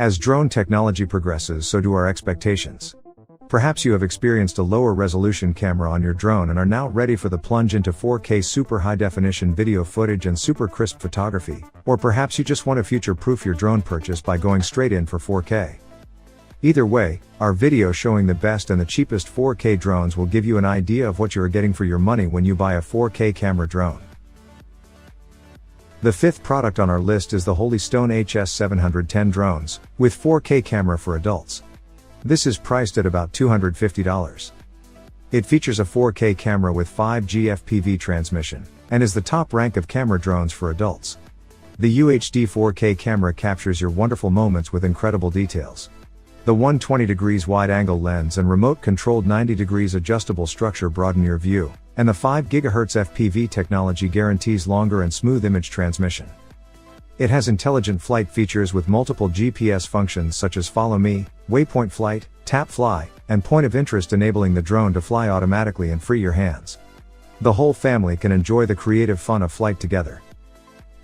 As drone technology progresses, so do our expectations. Perhaps you have experienced a lower resolution camera on your drone and are now ready for the plunge into 4K super high definition video footage and super crisp photography, or perhaps you just want to future-proof your drone purchase by going straight in for 4K. Either way, our video showing the best and the cheapest 4K drones will give you an idea of what you are getting for your money when you buy a 4K camera drone. The fifth product on our list is the Holy Stone HS710 drones, with 4K camera for adults. This is priced at about $250. It features a 4K camera with 5G FPV transmission, and is the top rank of camera drones for adults. The UHD 4K camera captures your wonderful moments with incredible details. The 120° wide-angle lens and remote-controlled 90° adjustable structure broaden your view, and the 5 GHz FPV technology guarantees longer and smooth image transmission. It has intelligent flight features with multiple GPS functions such as Follow Me, Waypoint Flight, Tap Fly, and Point of Interest, enabling the drone to fly automatically and free your hands. The whole family can enjoy the creative fun of flight together.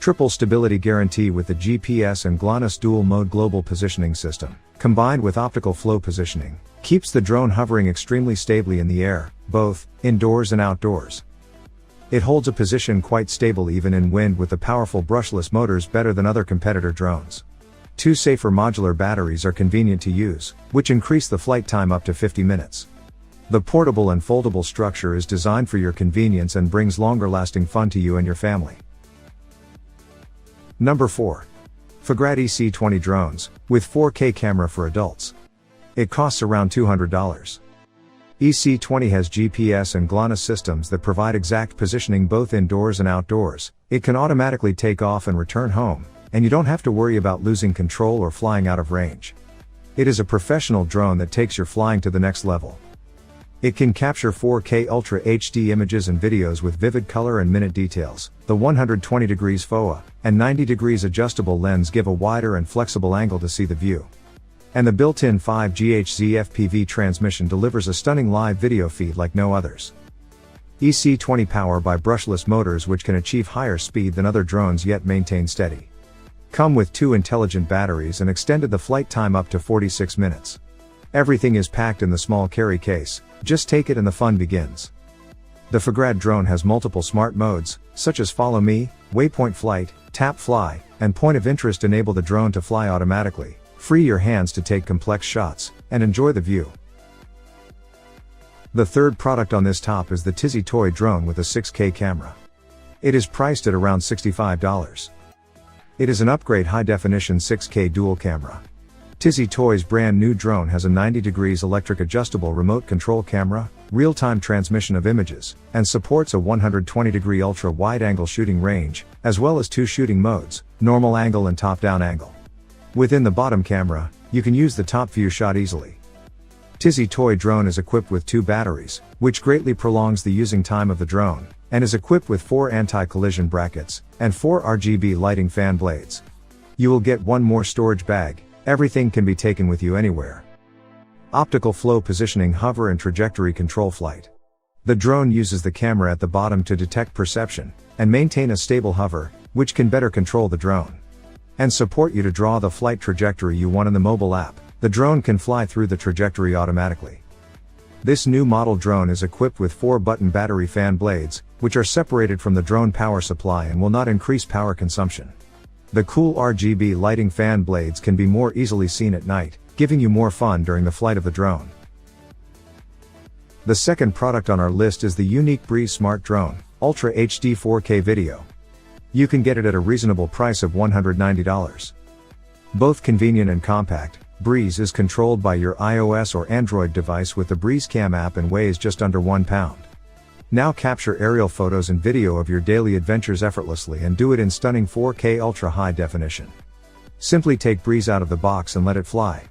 Triple stability guarantee with the GPS and GLONASS dual mode global positioning system, combined with optical flow positioning, keeps the drone hovering extremely stably in the air, both indoors and outdoors. It holds a position quite stable even in wind with the powerful brushless motors, better than other competitor drones. 2 safer modular batteries are convenient to use, which increase the flight time up to 50 minutes. The portable and foldable structure is designed for your convenience and brings longer lasting fun to you and your family. Number 4. FEGRAD EC20 drones, with 4K camera for adults. It costs around $200. EC20 has GPS and GLONASS systems that provide exact positioning both indoors and outdoors. It can automatically take off and return home, and you don't have to worry about losing control or flying out of range. It is a professional drone that takes your flying to the next level. It can capture 4K Ultra HD images and videos with vivid color and minute details. The 120° FOA and 90° adjustable lens give a wider and flexible angle to see the view. And the built-in 5 GHz FPV transmission delivers a stunning live video feed like no others. EC20 power by brushless motors which can achieve higher speed than other drones yet maintain steady. Come with 2 intelligent batteries and extended the flight time up to 46 minutes. Everything is packed in the small carry case, just take it and the fun begins. The FEGRAD drone has multiple smart modes, such as Follow Me, Waypoint Flight, Tap Fly, and Point of Interest enable the drone to fly automatically, free your hands to take complex shots, and enjoy the view. The third product on this top is the TizzyToy drone with a 6K camera. It is priced at around $65. It is an upgrade high-definition 6K dual camera. TizzyToy's brand new drone has a 90° electric adjustable remote control camera, real-time transmission of images, and supports a 120° ultra wide-angle shooting range, as well as 2 shooting modes, normal angle and top-down angle. Within the bottom camera, you can use the top view shot easily. TizzyToy drone is equipped with 2 batteries, which greatly prolongs the using time of the drone, and is equipped with 4 anti-collision brackets, and 4 RGB lighting fan blades. You will get 1 more storage bag. Everything can be taken with you anywhere. Optical flow positioning, hover and trajectory control flight. The drone uses the camera at the bottom to detect perception, and maintain a stable hover, which can better control the drone. And support you to draw the flight trajectory you want in the mobile app. The drone can fly through the trajectory automatically. This new model drone is equipped with 4 button battery fan blades, which are separated from the drone power supply and will not increase power consumption. The cool RGB lighting fan blades can be more easily seen at night, giving you more fun during the flight of the drone. The second product on our list is the Yuneec Breeze Smart Drone, Ultra HD 4K Video. You can get it at a reasonable price of $190. Both convenient and compact, Breeze is controlled by your iOS or Android device with the BreezeCam app and weighs just under 1 pound. Now capture aerial photos and video of your daily adventures effortlessly and do it in stunning 4K ultra high definition. Simply take Breeze out of the box and let it fly.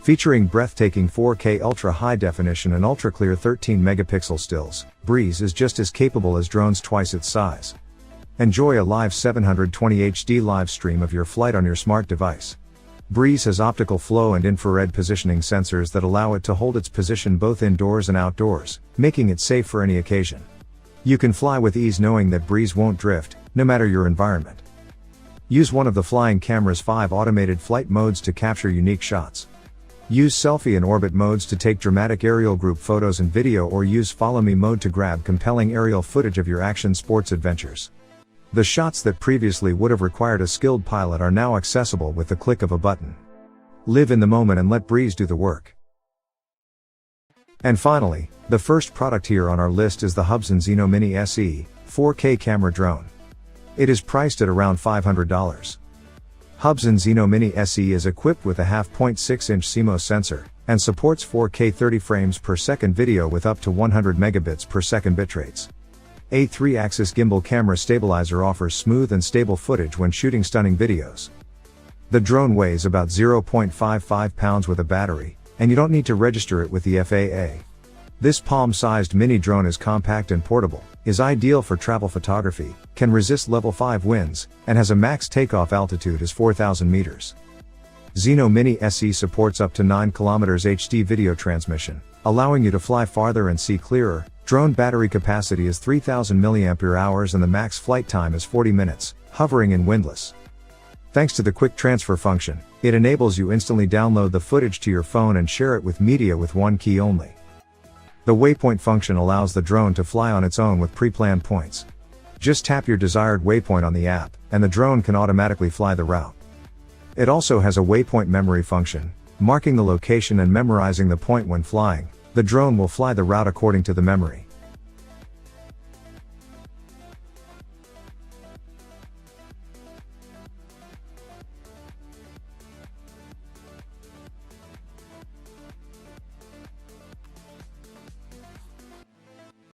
Featuring breathtaking 4K ultra high definition and ultra clear 13 megapixel stills, Breeze is just as capable as drones twice its size. Enjoy a live 720 HD live stream of your flight on your smart device. Breeze has optical flow and infrared positioning sensors that allow it to hold its position both indoors and outdoors, making it safe for any occasion. You can fly with ease knowing that Breeze won't drift, no matter your environment. Use one of the flying camera's 5 automated flight modes to capture unique shots. Use selfie and orbit modes to take dramatic aerial group photos and video, or use follow me mode to grab compelling aerial footage of your action sports adventures. The shots that previously would have required a skilled pilot are now accessible with the click of a button. Live in the moment and let breeze do the work. And finally, the first product here on our list is the Hubsan Zino Mini SE 4K camera drone. It is priced at around $500. Hubsan Zino Mini SE is equipped with a 0.6-inch CMOS sensor, and supports 4K 30 frames per second video with up to 100 megabits per second bitrates. A 3-axis gimbal camera stabilizer offers smooth and stable footage when shooting stunning videos. The drone weighs about 0.55 pounds with a battery, and you don't need to register it with the FAA. This palm-sized mini drone is compact and portable, is ideal for travel photography, can resist level 5 winds, and has a max takeoff altitude as 4,000 meters. Zino Mini SE supports up to 9 km HD video transmission, allowing you to fly farther and see clearer. Drone battery capacity is 3,000 mAh and the max flight time is 40 minutes, hovering in windless. Thanks to the quick transfer function, it enables you instantly download the footage to your phone and share it with media with one key only. The waypoint function allows the drone to fly on its own with pre-planned points. Just tap your desired waypoint on the app, and the drone can automatically fly the route. It also has a waypoint memory function, marking the location and memorizing the point when flying. The drone will fly the route according to the memory.